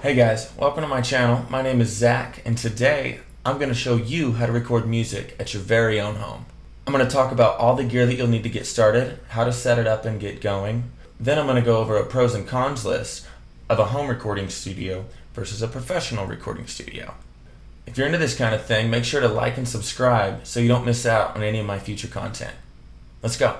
Hey guys, welcome to my channel. My name is Zach, and today I'm going to show you how to record music at your very own home. I'm going to talk about all the gear that you'll need to get started, how to set it up and get going. Then I'm going to go over a pros and cons list of a home recording studio versus a professional recording studio. If you're into this kind of thing, make sure to like and subscribe so you don't miss out on any of my future content. Let's go.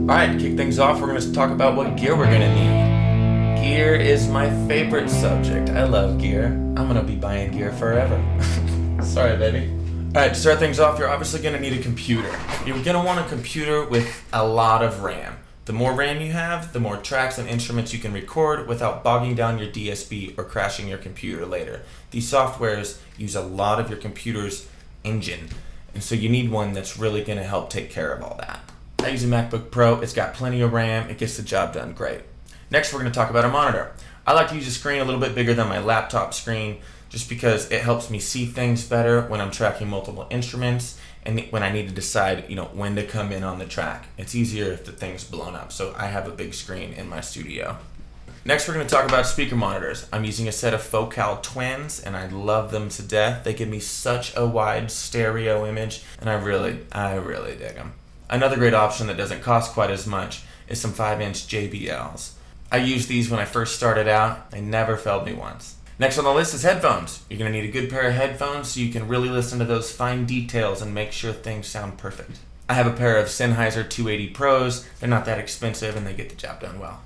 Alright, to kick things off, we're going to talk about what gear we're going to need. Gear is my favorite subject. I love gear. I'm going to be buying gear forever. Sorry, baby. Alright, to start things off, you're obviously going to need a computer. You're going to want a computer with a lot of RAM. The more RAM you have, the more tracks and instruments you can record without bogging down your DSP or crashing your computer later. These softwares use a lot of your computer's engine, and so you need one that's really going to help take care of all that. I use a MacBook Pro. It's got plenty of RAM. It gets the job done great. Next, we're going to talk about a monitor. I like to use a screen a little bit bigger than my laptop screen just because it helps me see things better when I'm tracking multiple instruments and when I need to decide, when to come in on the track. It's easier if the thing's blown up, so I have a big screen in my studio. Next, we're going to talk about speaker monitors. I'm using a set of Focal Twins, and I love them to death. They give me such a wide stereo image, and I really dig them. Another great option that doesn't cost quite as much is some 5-inch JBLs. I used these when I first started out. They never failed me once. Next on the list is headphones. You're going to need a good pair of headphones so you can really listen to those fine details and make sure things sound perfect. I have a pair of Sennheiser 280 Pros. They're not that expensive and they get the job done well.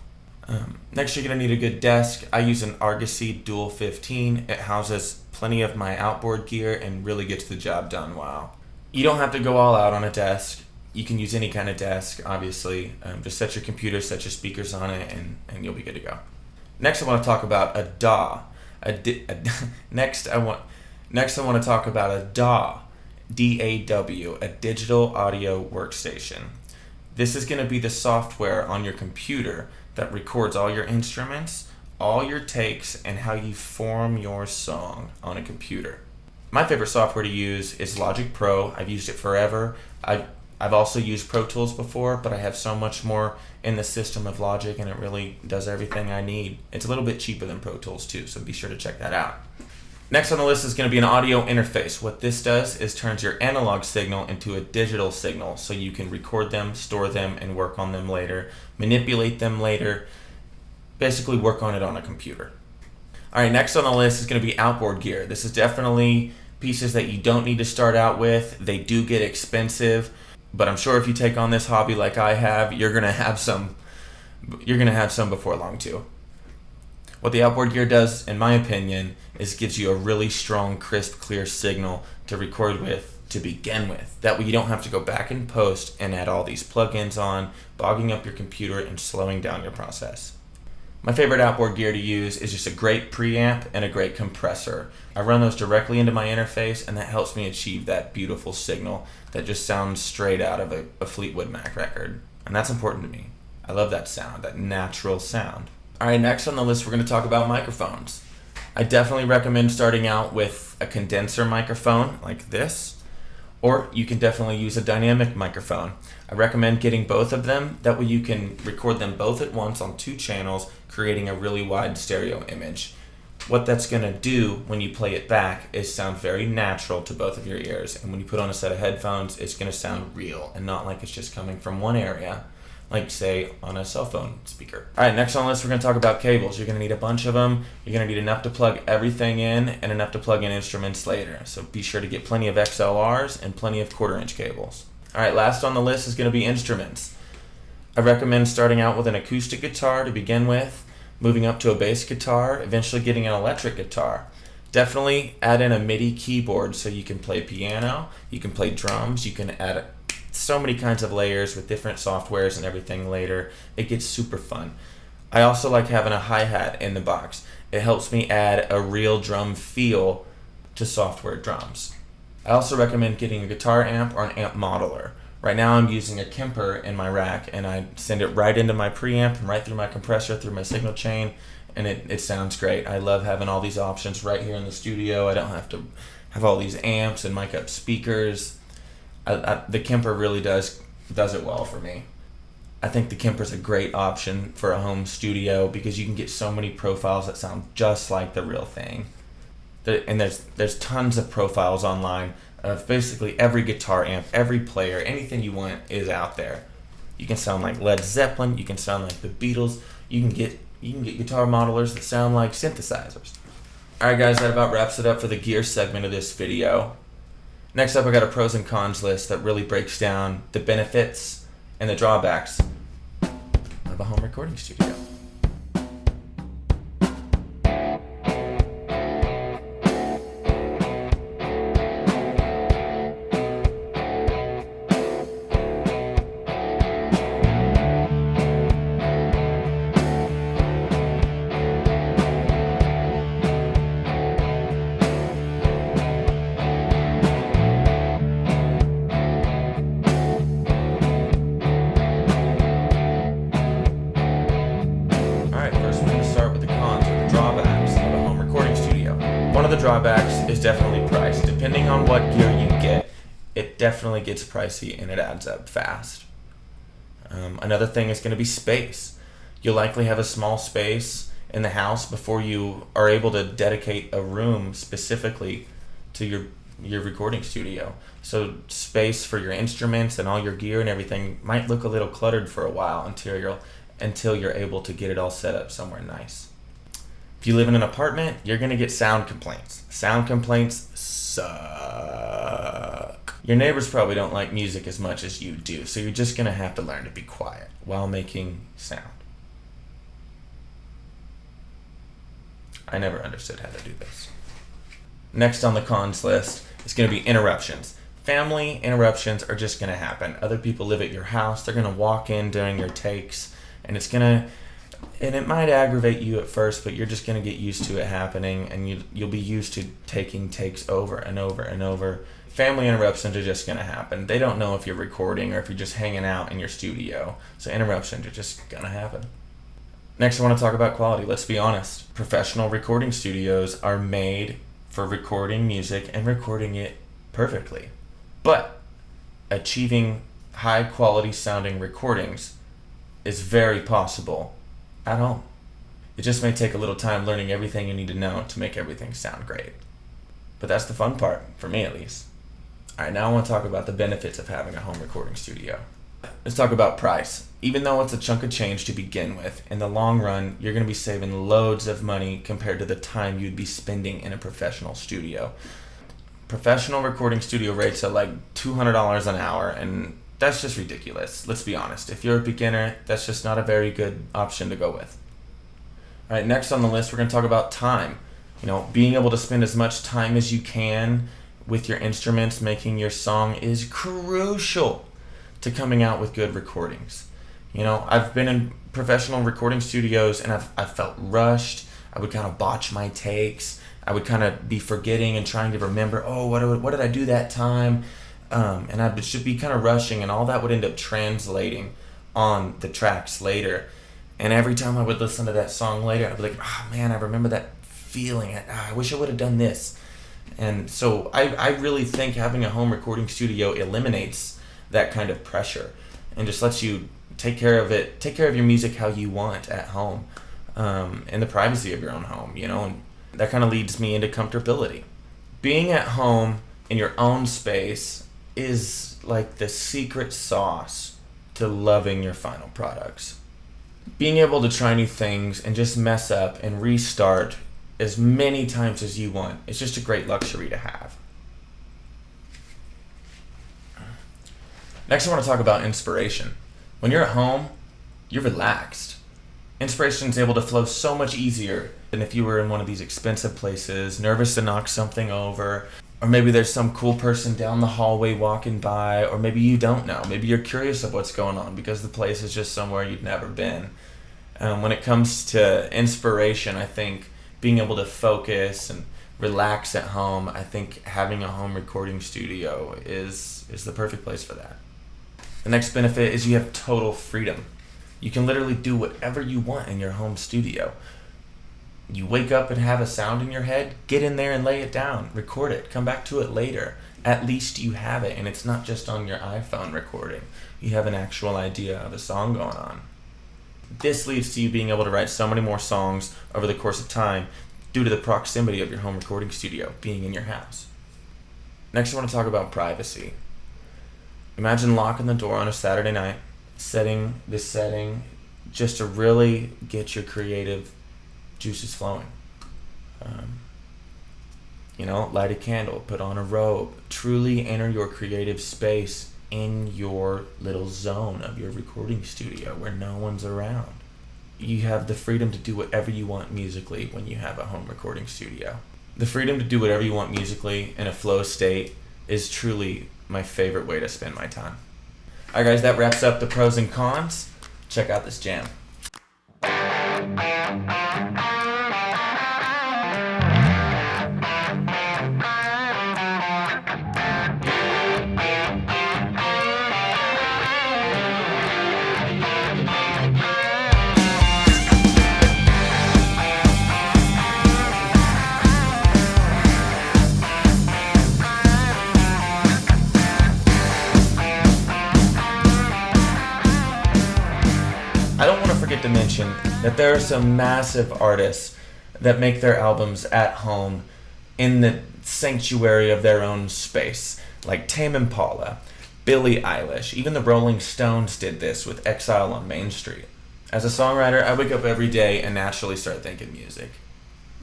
Next, you're going to need a good desk. I use an Argosy Dual 15. It houses plenty of my outboard gear and really gets the job done well. You don't have to go all out on a desk. You can use any kind of desk, obviously. Just set your computer, set your speakers on it, and you'll be good to go. Next, I want to talk about a DAW. Next, I want to talk about a DAW, D-A-W, a digital audio workstation. This is going to be the software on your computer that records all your instruments, all your takes, and how you form your song on a computer. My favorite software to use is Logic Pro. I've used it forever. I've also used Pro Tools before, but I have so much more in the system of Logic, and it really does everything I need. It's a little bit cheaper than Pro Tools too, so be sure to check that out. Next on the list is going to be an audio interface. What this does is turns your analog signal into a digital signal, so you can record them, store them, and work on them later, manipulate them later, basically work on it on a computer. Alright, next on the list is going to be outboard gear. This is definitely pieces that you don't need to start out with. They do get expensive. But I'm sure if you take on this hobby like I have, you're gonna have some before long too. What the outboard gear does, in my opinion, is gives you a really strong, crisp, clear signal to record with to begin with. That way you don't have to go back in post and add all these plugins on, bogging up your computer and slowing down your process. My favorite outboard gear to use is just a great preamp and a great compressor. I run those directly into my interface, and that helps me achieve that beautiful signal that just sounds straight out of a Fleetwood Mac record. And that's important to me. I love that sound, that natural sound. Alright, next on the list we're going to talk about microphones. I definitely recommend starting out with a condenser microphone like this, or you can definitely use a dynamic microphone. I recommend getting both of them. That way you can record them both at once on 2 channels, creating a really wide stereo image. What that's going to do when you play it back is sound very natural to both of your ears. And when you put on a set of headphones, it's going to sound real and not like it's just coming from one area, like say on a cell phone speaker. Alright, next on the list we're going to talk about cables. You're going to need a bunch of them. You're going to need enough to plug everything in and enough to plug in instruments later. So be sure to get plenty of XLRs and plenty of 1/4-inch cables. Alright, last on the list is going to be instruments. I recommend starting out with an acoustic guitar to begin with, moving up to a bass guitar, eventually getting an electric guitar. Definitely add in a MIDI keyboard so you can play piano, you can play drums, you can add so many kinds of layers with different softwares and everything later. It gets super fun. I also like having a hi-hat in the box. It helps me add a real drum feel to software drums. I also recommend getting a guitar amp or an amp modeler. Right now I'm using a Kemper in my rack, and I send it right into my preamp and right through my compressor, through my signal chain, and it sounds great. I love having all these options right here in the studio. I don't have to have all these amps and mic up speakers. The Kemper really does it well for me. I think the Kemper's a great option for a home studio because you can get so many profiles that sound just like the real thing. And there's tons of profiles online of basically every guitar amp, every player, anything you want is out there. You can sound like Led Zeppelin, you can sound like the Beatles, you can get guitar modelers that sound like synthesizers. Alright guys, that about wraps it up for the gear segment of this video. Next up I got a pros and cons list that really breaks down the benefits and the drawbacks of a home recording studio. One of the drawbacks is definitely price. Depending on what gear you get, it definitely gets pricey and it adds up fast. Another thing is going to be space. You'll likely have a small space in the house before you are able to dedicate a room specifically to your recording studio. So space for your instruments and all your gear and everything might look a little cluttered for a while until you're able to get it all set up somewhere nice. If you live in an apartment, you're going to get sound complaints. Sound complaints suck. Your neighbors probably don't like music as much as you do, so you're just going to have to learn to be quiet while making sound. I never understood how to do this. Next on the cons list is going to be interruptions. Family interruptions are just going to happen. Other people live at your house. They're going to walk in during your takes, and it might aggravate you at first, but you're just going to get used to it happening, and you'll be used to taking takes over and over and over. Family interruptions are just going to happen. They don't know if you're recording or if you're just hanging out in your studio, so interruptions are just going to happen. Next, I want to talk about quality. Let's be honest. Professional recording studios are made for recording music and recording it perfectly. But achieving high quality sounding recordings is very possible at home. It just may take a little time learning everything you need to know to make everything sound great. But that's the fun part, for me at least. Alright, now I want to talk about the benefits of having a home recording studio. Let's talk about price. Even though it's a chunk of change to begin with, in the long run, you're going to be saving loads of money compared to the time you'd be spending in a professional studio. Professional recording studio rates are like $200 an hour, and that's just ridiculous. Let's be honest. If you're a beginner, that's just not a very good option to go with. All right, next on the list, we're going to talk about time. Being able to spend as much time as you can with your instruments making your song is crucial to coming out with good recordings. I've been in professional recording studios and I've felt rushed. I would kind of botch my takes. I would kind of be forgetting and trying to remember, what did I do that time? And I should be kind of rushing, and all that would end up translating on the tracks later. And every time I would listen to that song later, I'd be like, oh man, I remember that feeling. I wish I would have done this. And so I really think having a home recording studio eliminates that kind of pressure and just lets you take care of your music how you want at home, in the privacy of your own home, and that kind of leads me into comfortability. Being at home in your own space is like the secret sauce to loving your final products. Being able to try new things and just mess up and restart as many times as you want is just a great luxury to have. Next, I want to talk about inspiration. When you're at home, you're relaxed. Inspiration is able to flow so much easier than if you were in one of these expensive places, nervous to knock something over, or maybe there's some cool person down the hallway walking by, or maybe you don't know. Maybe you're curious of what's going on because the place is just somewhere you've never been. When it comes to inspiration, I think being able to focus and relax at home, I think having a home recording studio is the perfect place for that. The next benefit is you have total freedom. You can literally do whatever you want in your home studio. You wake up and have a sound in your head, get in there and lay it down, record it, come back to it later. At least you have it, and it's not just on your iPhone recording. You have an actual idea of a song going on. This leads to you being able to write so many more songs over the course of time due to the proximity of your home recording studio being in your house. Next, I want to talk about privacy. Imagine locking the door on a Saturday night, setting this setting just to really get your creative juices flowing. Light a candle, put on a robe, truly enter your creative space in your little zone of your recording studio where no one's around. You have the freedom to do whatever you want musically when you have a home recording studio. The freedom to do whatever you want musically in a flow state is truly my favorite way to spend my time. Alright guys, that wraps up the pros and cons. Check out this jam. I don't want to forget to mention that there are some massive artists that make their albums at home in the sanctuary of their own space, like Tame Impala, Billie Eilish, even the Rolling Stones did this with Exile on Main Street. As a songwriter, I wake up every day and naturally start thinking music.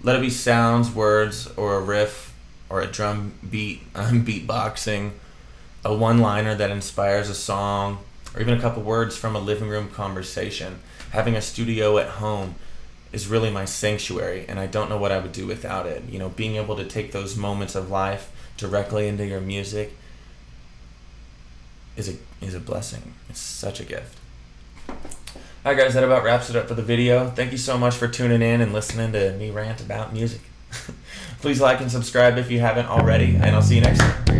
Let it be sounds, words, or a riff, or a drum beat, I'm beatboxing, a one-liner that inspires a song, or even a couple words from a living room conversation. Having a studio at home is really my sanctuary, and I don't know what I would do without it. Being able to take those moments of life directly into your music is a blessing. It's such a gift. Alright guys, that about wraps it up for the video. Thank you so much for tuning in and listening to me rant about music. Please like and subscribe if you haven't already, and I'll see you next time.